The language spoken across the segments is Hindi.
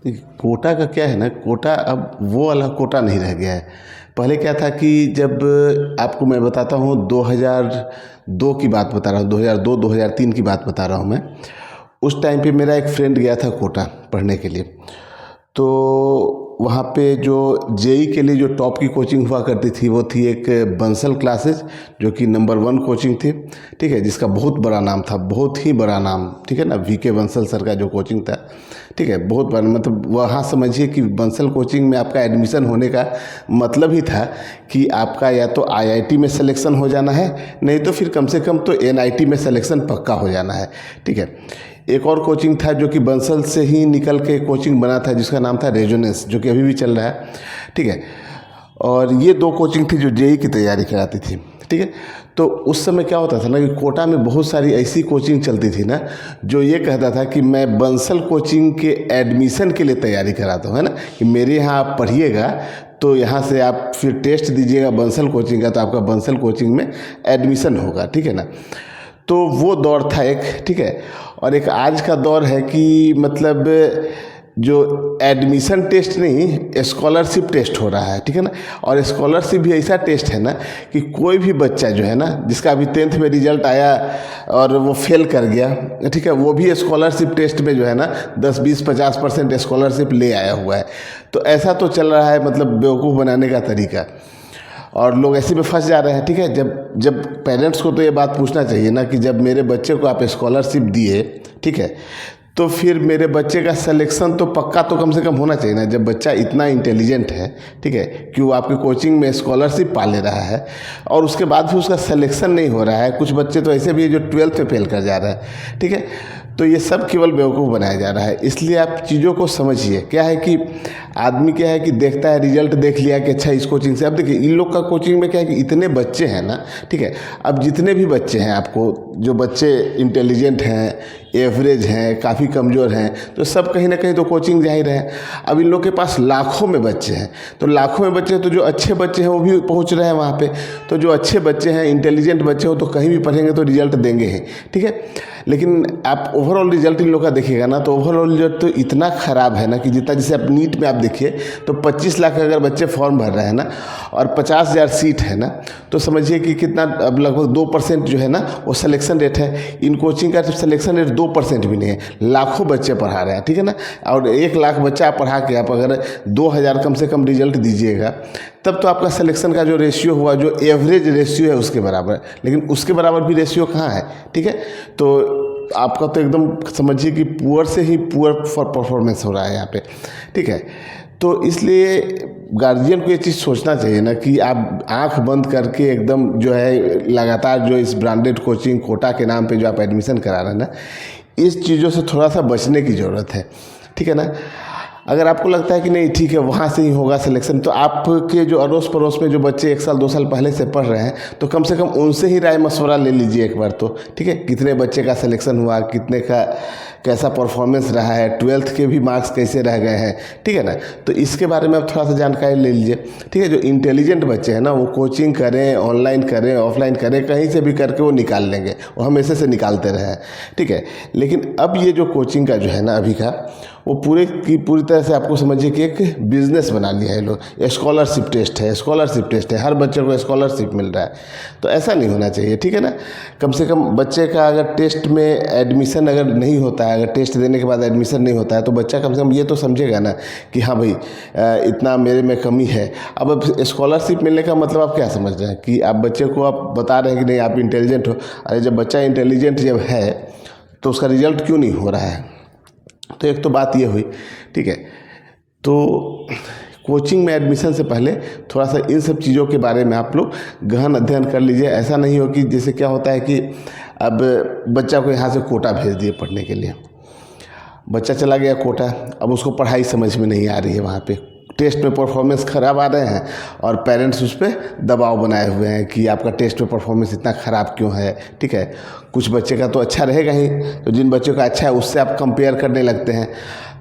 देखिए, कोटा का क्या है ना, कोटा अब वो वाला कोटा नहीं रह गया है। पहले क्या था कि जब आपको मैं बताता हूँ 2002 की बात बता रहा हूँ, 2002-2003 की बात बता रहा हूँ मैं। उस टाइम पे मेरा एक फ्रेंड गया था कोटा पढ़ने के लिए। तो वहाँ पे जो जेई के लिए जो टॉप की कोचिंग हुआ करती थी वो थी एक बंसल क्लासेस, जो कि नंबर 1 कोचिंग थी, ठीक है, जिसका बहुत बड़ा नाम था, बहुत ही बड़ा नाम, ठीक है ना। वीके बंसल सर का जो कोचिंग था, ठीक है, बहुत बड़ा, मतलब वहाँ समझिए कि बंसल कोचिंग में आपका एडमिशन होने का मतलब ही था कि आपका या तो आईआईटी में सिलेक्शन हो जाना है, नहीं तो फिर कम से कम तो एनआईटी में सिलेक्शन पक्का हो जाना है, ठीक है। एक और कोचिंग था जो कि बंसल से ही निकल के कोचिंग बना था, जिसका नाम था रेजोनेंस, जो कि अभी भी चल रहा है, ठीक है। और ये 2 कोचिंग थी जो जेई की तैयारी कराती थी, ठीक है। तो उस समय क्या होता था ना कि कोटा में बहुत सारी ऐसी कोचिंग चलती थी ना, जो ये कहता था कि मैं बंसल कोचिंग के एडमिशन के लिए तैयारी कराता हूँ, है ना, कि मेरे यहाँ आप पढ़िएगा तो यहाँ से आप फिर टेस्ट दीजिएगा बंसल कोचिंग का, तो आपका बंसल कोचिंग में एडमिशन होगा, ठीक है ना। तो वो दौर था एक, ठीक है। और एक आज का दौर है कि मतलब जो एडमिशन टेस्ट नहीं, स्कॉलरशिप टेस्ट हो रहा है, ठीक है ना। और स्कॉलरशिप भी ऐसा टेस्ट है ना कि कोई भी बच्चा जो है ना, जिसका अभी 10th में रिजल्ट आया और वो फेल कर गया, ठीक है, वो भी स्कॉलरशिप टेस्ट में जो है ना 10-20-50% स्कॉलरशिप ले आया हुआ है। तो ऐसा तो चल रहा है, मतलब बेवकूफ़ बनाने का तरीका, और लोग ऐसे में फंस जा रहे हैं, ठीक है। जब जब पेरेंट्स को तो ये बात पूछना चाहिए ना कि जब मेरे बच्चे को आप स्कॉलरशिप दिए, ठीक है, तो फिर मेरे बच्चे का सिलेक्शन तो पक्का तो कम से कम होना चाहिए ना। जब बच्चा इतना इंटेलिजेंट है, ठीक है, कि वो आपके कोचिंग में स्कॉलरशिप पा ले रहा है और उसके बाद भी उसका सिलेक्शन नहीं हो रहा है। कुछ बच्चे तो ऐसे भी है जो 12th में फेल कर जा रहे हैं, ठीक है। तो ये सब केवल बेवकूफ़ बनाया जा रहा है। इसलिए आप चीज़ों को समझिए। क्या है कि आदमी क्या है कि देखता है, रिजल्ट देख लिया कि अच्छा इस कोचिंग से। अब देखिए इन लोग का कोचिंग में क्या है कि इतने बच्चे हैं ना, ठीक है। अब जितने भी बच्चे हैं, आपको जो बच्चे इंटेलिजेंट हैं, एवरेज हैं, काफ़ी कमज़ोर हैं, तो सब कहीं ना कहीं तो कोचिंग जा ही रहे हैं। अब इन लोग के पास लाखों में बच्चे हैं, तो लाखों में बच्चे, तो जो अच्छे बच्चे हैं वो भी पहुंच रहे हैं वहाँ पे। तो जो अच्छे बच्चे हैं, इंटेलिजेंट बच्चे हो, तो कहीं भी पढ़ेंगे तो रिजल्ट देंगे ही, ठीक है। लेकिन आप ओवरऑल रिजल्ट इन लोग का देखिएगा ना, तो ओवरऑल रिजल्ट तो इतना ख़राब है ना कि जितना, जैसे आप नीट में आप देखिए तो 25 लाख अगर बच्चे फॉर्म भर रहे हैं ना और 50,000 सीट है ना, तो समझिए कि कितना, अब लगभग 2% जो है ना वो सिलेक्शन रेट है। इन कोचिंग का सिलेक्शन रेट 2% भी नहीं है, लाखों बच्चे पढ़ा रहे हैं, ठीक है ना। और 1 लाख बच्चा पढ़ा के आप अगर 2,000 कम से कम रिजल्ट दीजिएगा, तब तो आपका सिलेक्शन का जो रेशियो हुआ, जो एवरेज रेशियो है उसके बराबर, लेकिन उसके बराबर भी रेशियो कहाँ है, ठीक है। तो आपका तो एकदम समझिए कि पुअर से ही पुअर परफॉर्मेंस हो रहा है यहाँ पे, ठीक है। तो इसलिए गार्जियन को ये चीज़ सोचना चाहिए ना कि आप आंख बंद करके एकदम जो है लगातार जो इस ब्रांडेड कोचिंग कोटा के नाम पे जो आप एडमिशन करा रहे हैं ना, इस चीज़ों से थोड़ा सा बचने की ज़रूरत है, ठीक है ना। अगर आपको लगता है कि नहीं ठीक है वहाँ से ही होगा सिलेक्शन, तो आपके जो अड़ोस पड़ोस में जो बच्चे 1 साल 2 साल पहले से पढ़ रहे हैं, तो कम से कम उनसे ही राय मशवरा ले लीजिए एक बार तो, ठीक है। कितने बच्चे का सिलेक्शन हुआ, कितने का कैसा परफॉर्मेंस रहा है, 12th के भी मार्क्स कैसे रह गए हैं, ठीक है ना। तो इसके बारे में आप थोड़ा सा जानकारी ले लीजिए, ठीक है। जो इंटेलिजेंट बच्चे हैं ना, वो कोचिंग करें, ऑनलाइन करें, ऑफलाइन करें, कहीं से भी करके वो निकाल लेंगे, वो हमेशा से निकालते रहे हैं, ठीक है। लेकिन अब ये जो कोचिंग का जो है ना अभी का, वो पूरे की पूरी तरह से आपको समझिए कि एक बिजनेस बना लिया है लोग। स्कॉलरशिप टेस्ट है, स्कॉलरशिप टेस्ट है, हर बच्चे को स्कॉलरशिप मिल रहा है। तो ऐसा नहीं होना चाहिए, ठीक है ना। कम से कम बच्चे का अगर टेस्ट में एडमिशन अगर नहीं होता है, अगर टेस्ट देने के बाद एडमिशन नहीं होता है, तो बच्चा कम से कम ये तो समझेगा ना कि हाँ भाई इतना मेरे में कमी है। अब स्कॉलरशिप मिलने का मतलब आप क्या समझ रहे हैं कि आप बच्चे को आप बता रहे हैं कि नहीं आप इंटेलिजेंट हो। अरे जब बच्चा इंटेलिजेंट जब है तो उसका रिजल्ट क्यों नहीं हो रहा है। तो एक तो बात ये हुई, ठीक है। तो कोचिंग में एडमिशन से पहले थोड़ा सा इन सब चीज़ों के बारे में आप लोग गहन अध्ययन कर लीजिए। ऐसा नहीं हो कि जैसे क्या होता है कि अब बच्चा को यहाँ से कोटा भेज दिए पढ़ने के लिए, बच्चा चला गया कोटा, अब उसको पढ़ाई समझ में नहीं आ रही है, वहाँ पे टेस्ट में परफॉर्मेंस ख़राब आ रहे हैं और पेरेंट्स उस पर दबाव बनाए हुए हैं कि आपका टेस्ट में परफॉर्मेंस इतना ख़राब क्यों है, ठीक है। कुछ बच्चे का तो अच्छा रहेगा ही, तो जिन बच्चों का अच्छा है उससे आप कंपेयर करने लगते हैं।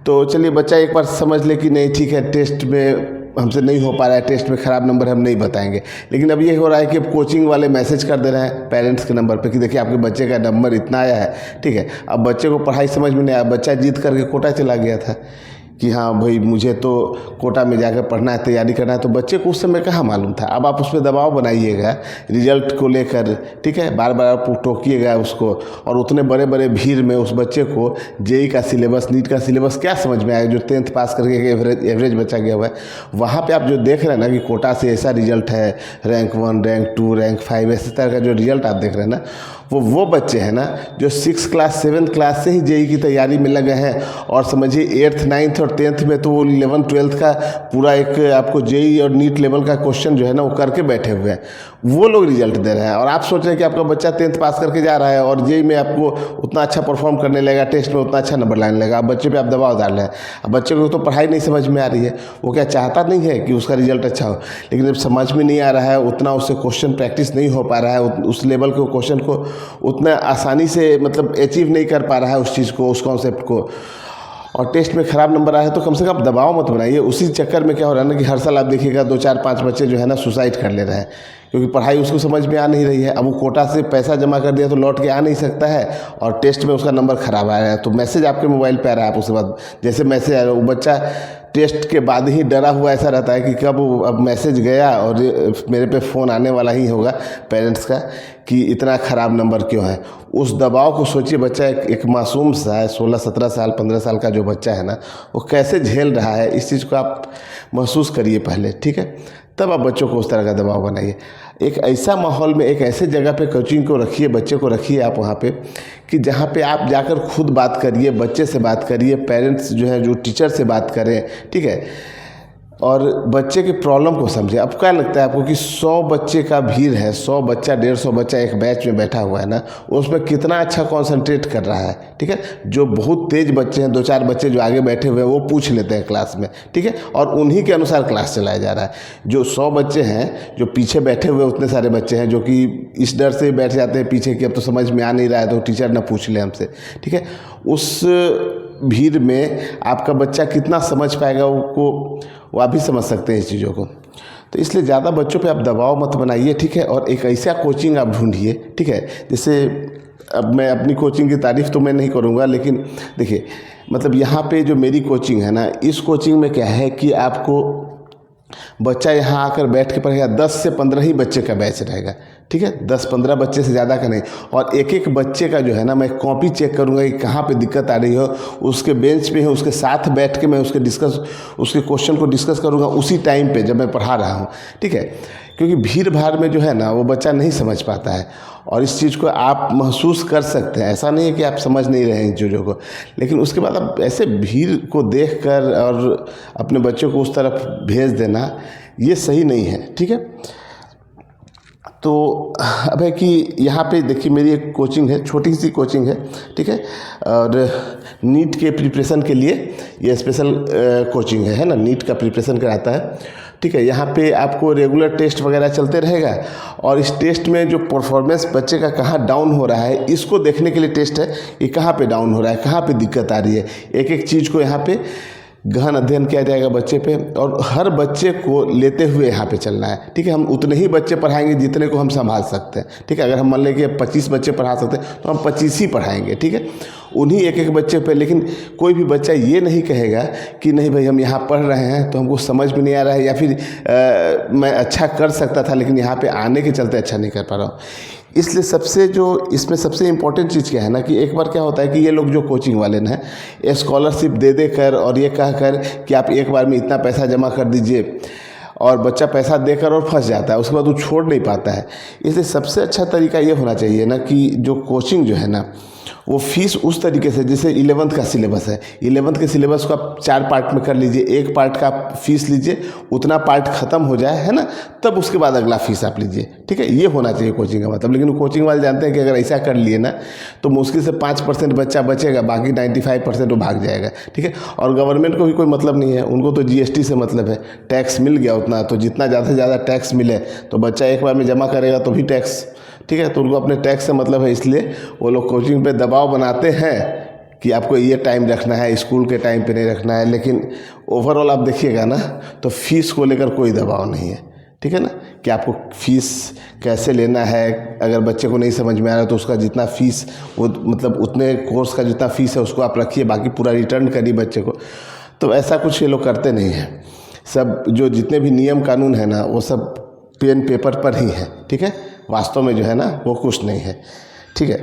तो चलिए बच्चा एक बार समझ ले कि नहीं ठीक है, टेस्ट में हमसे नहीं हो पा रहा है, टेस्ट में ख़राब नंबर हम नहीं बताएंगे। लेकिन अब ये हो रहा है कि अब कोचिंग वाले मैसेज कर दे रहे हैं पेरेंट्स के नंबर पे कि देखिए आपके बच्चे का नंबर इतना आया है, ठीक है। अब बच्चे को पढ़ाई समझ में नहीं आया, बच्चा जीत करके कोटा चला गया था, कि हाँ भाई मुझे तो कोटा में जाकर पढ़ना है, तैयारी करना है, तो बच्चे को उस समय कहाँ मालूम था। अब आप उस पर दबाव बनाइएगा रिजल्ट को लेकर, ठीक है, बार बार आप टोकिएगा उसको, और उतने बड़े बड़े भीड़ में उस बच्चे को जेई का सिलेबस, नीट का सिलेबस क्या समझ में आएगा, जो 10th पास करके एवरेज बच्चा गया हुआ है। वहाँ पर आप जो देख रहे हैं ना कि कोटा से ऐसा रिजल्ट है, रैंक 1, रैंक 2, रैंक 5, इस तरह का जो रिजल्ट आप देख रहे हैं ना, वो बच्चे हैं ना जो 6th क्लास 7th क्लास से ही जेई की तैयारी में लगे हैं, और समझिए 8th 9th और 10th में तो वो 11th 12th का पूरा एक आपको जेई और नीट लेवल का क्वेश्चन जो है ना वो करके बैठे हुए हैं। वो लोग रिजल्ट दे रहे हैं, और आप सोच रहे हैं कि आपका बच्चा 10th पास करके जा रहा है और जेई में आपको उतना अच्छा परफॉर्म करने लगेगा, टेस्ट में उतना अच्छा नंबर लाने लगेगा। अब बच्चे पे आप दबाव डाल रहे हैं। अब बच्चे को तो पढ़ाई नहीं समझ में आ रही है, वो क्या चाहता नहीं है कि उसका रिजल्ट अच्छा हो, लेकिन जब समझ में नहीं आ रहा है, उतना उससे क्वेश्चन प्रैक्टिस नहीं हो पा रहा है, उस लेवल के क्वेश्चन को उतना आसानी से मतलब अचीव नहीं कर पा रहा है उस चीज़ को, उस कॉन्सेप्ट को, और टेस्ट में ख़राब नंबर आया है, तो कम से कम दबाव मत बनाइए। उसी चक्कर में क्या हो रहा है ना कि हर साल आप देखिएगा 2 4 5 बच्चे जो है ना सुसाइड कर ले रहे हैं, क्योंकि पढ़ाई उसको समझ में आ नहीं रही है। अब वो कोटा से पैसा जमा कर दिया तो लौट के आ नहीं सकता है, और टेस्ट में उसका नंबर ख़राब आया है, तो मैसेज आपके मोबाइल पे आ रहा है। आप उसके बाद जैसे मैसेज आया, वो बच्चा टेस्ट के बाद ही डरा हुआ ऐसा रहता है कि कब अब मैसेज गया और मेरे पे फ़ोन आने वाला ही होगा पेरेंट्स का कि इतना ख़राब नंबर क्यों है। उस दबाव को सोचिए, बच्चा एक मासूम सा है, 16 17 साल 15 साल का जो बच्चा है ना, वो कैसे झेल रहा है। इस चीज़ को आप महसूस करिए पहले, ठीक है, तब आप बच्चों को उस तरह का दबाव बनाइए। एक ऐसा माहौल में, एक ऐसे जगह पे कोचिंग को रखिए, बच्चे को रखिए आप वहाँ पे कि जहाँ पे आप जाकर खुद बात करिए, बच्चे से बात करिए, पेरेंट्स जो है जो टीचर से बात करें, ठीक है, और बच्चे की प्रॉब्लम को समझे। अब क्या लगता है आपको कि 100 बच्चे का भीड़ है, 100 बच्चा 150 बच्चा एक बैच में बैठा हुआ है ना, उसमें कितना अच्छा कंसंट्रेट कर रहा है, ठीक है। जो बहुत तेज बच्चे हैं, 2 4 बच्चे जो आगे बैठे हुए हैं, वो पूछ लेते हैं क्लास में, ठीक है, और उन्हीं के अनुसार क्लास चलाया जा रहा है। जो 100 बच्चे हैं जो पीछे बैठे हुए, उतने सारे बच्चे हैं जो कि इस डर से बैठ जाते हैं पीछे कि अब तो समझ में आ नहीं रहा है तो टीचर ना पूछ ले हमसे, ठीक है। उस भीड़ में आपका बच्चा कितना समझ पाएगा, वो आप भी समझ सकते हैं इस चीज़ों को। तो इसलिए ज़्यादा बच्चों पे आप दबाव मत बनाइए, ठीक है, और एक ऐसा कोचिंग आप ढूंढिए, ठीक है। जैसे अब मैं अपनी कोचिंग की तारीफ़ तो मैं नहीं करूँगा, लेकिन देखिए मतलब यहाँ पे जो मेरी कोचिंग है ना, इस कोचिंग में क्या है कि आपको बच्चा यहाँ आकर बैठ के पढ़ेगा। 10 से 15 ही बच्चे का बैच रहेगा, ठीक है, 10-15 बच्चे से ज़्यादा का नहीं। और एक एक बच्चे का जो है ना मैं कॉपी चेक करूँगा कि कहाँ पे दिक्कत आ रही हो, उसके बेंच पे है, उसके साथ बैठ के मैं उसके क्वेश्चन को डिस्कस करूँगा उसी टाइम पे जब मैं पढ़ा रहा हूँ, ठीक है। क्योंकि भीड़ भाड़ में जो है ना वो बच्चा नहीं समझ पाता है, और इस चीज़ को आप महसूस कर सकते हैं। ऐसा नहीं है कि आप समझ नहीं रहे हैं इन चीज़ों को, लेकिन उसके बाद आप ऐसे भीड़ को देखकर और अपने बच्चों को उस तरफ भेज देना ये सही नहीं है, ठीक है। तो अब है कि यहाँ पे देखिए मेरी एक कोचिंग है, छोटी सी कोचिंग है, ठीक है, और नीट के प्रिपरेशन के लिए ये स्पेशल कोचिंग है ना, नीट का प्रिपरेशन कराता है, ठीक है। यहाँ पे आपको रेगुलर टेस्ट वगैरह चलते रहेगा, और इस टेस्ट में जो परफॉर्मेंस बच्चे का कहाँ डाउन हो रहा है इसको देखने के लिए टेस्ट है कि कहाँ पे डाउन हो रहा है, कहाँ पे दिक्कत आ रही है। एक एक चीज़ को यहाँ पे गहन अध्ययन किया जाएगा बच्चे पे, और हर बच्चे को लेते हुए यहाँ पे चलना है, ठीक है। हम उतने ही बच्चे पढ़ाएंगे जितने को हम संभाल सकते हैं, ठीक है। अगर हम मान लें कि 25 बच्चे पढ़ा सकते हैं तो हम 25 ही पढ़ाएंगे, ठीक है, उन्हीं एक एक बच्चे पे। लेकिन कोई भी बच्चा ये नहीं कहेगा कि नहीं भाई हम यहाँ पढ़ रहे हैं तो हमको समझ में नहीं आ रहा है, या फिर मैं अच्छा कर सकता था लेकिन यहाँ पे आने के चलते अच्छा नहीं कर पा रहा हूँ। इसलिए इसमें सबसे इम्पोर्टेंट चीज़ क्या है ना कि एक बार क्या होता है कि ये लोग जो कोचिंग वाले हैं स्कॉलरशिप दे कर और ये कह कर कि आप एक बार में इतना पैसा जमा कर दीजिए, और बच्चा पैसा देकर और फंस जाता है, उसके बाद वो छोड़ नहीं पाता है। इसलिए सबसे अच्छा तरीका ये होना चाहिए ना कि जो कोचिंग जो है ना वो फीस उस तरीके से, जैसे 11th का सिलेबस है, 11th के सिलेबस को आप 4 पार्ट में कर लीजिए, एक पार्ट का आप फीस लीजिए, उतना पार्ट ख़त्म हो जाए, है ना, तब उसके बाद अगला फीस आप लीजिए, ठीक है। ये होना चाहिए कोचिंग का मतलब। लेकिन कोचिंग वाले जानते हैं कि अगर ऐसा कर लिए ना तो मुश्किल से 5% बच्चा बचेगा, बाकी 95% वो भाग जाएगा, ठीक है। और गवर्नमेंट को भी कोई मतलब नहीं है, उनको तो GST से मतलब है, टैक्स मिल गया उतना, तो जितना ज़्यादा से ज़्यादा टैक्स मिले तो बच्चा एक बार में जमा करेगा तो भी टैक्स, ठीक है, तो उनको अपने टैक्स से मतलब है। इसलिए वो लोग कोचिंग पे दबाव बनाते हैं कि आपको ये टाइम रखना है, स्कूल के टाइम पे नहीं रखना है। लेकिन ओवरऑल आप देखिएगा ना तो फीस को लेकर कोई दबाव नहीं है, ठीक है ना, कि आपको फीस कैसे लेना है। अगर बच्चे को नहीं समझ में आ रहा तो उसका जितना फीस, वो मतलब उतने कोर्स का जितना फीस है उसको आप रखिए, बाकी पूरा रिटर्न करिए बच्चे को। तो ऐसा कुछ ये लोग करते नहीं हैं। सब जो जितने भी नियम कानून है ना वो सब पेन पेपर पर ही है, ठीक है, वास्तव में जो है ना वो कुछ नहीं है, ठीक है।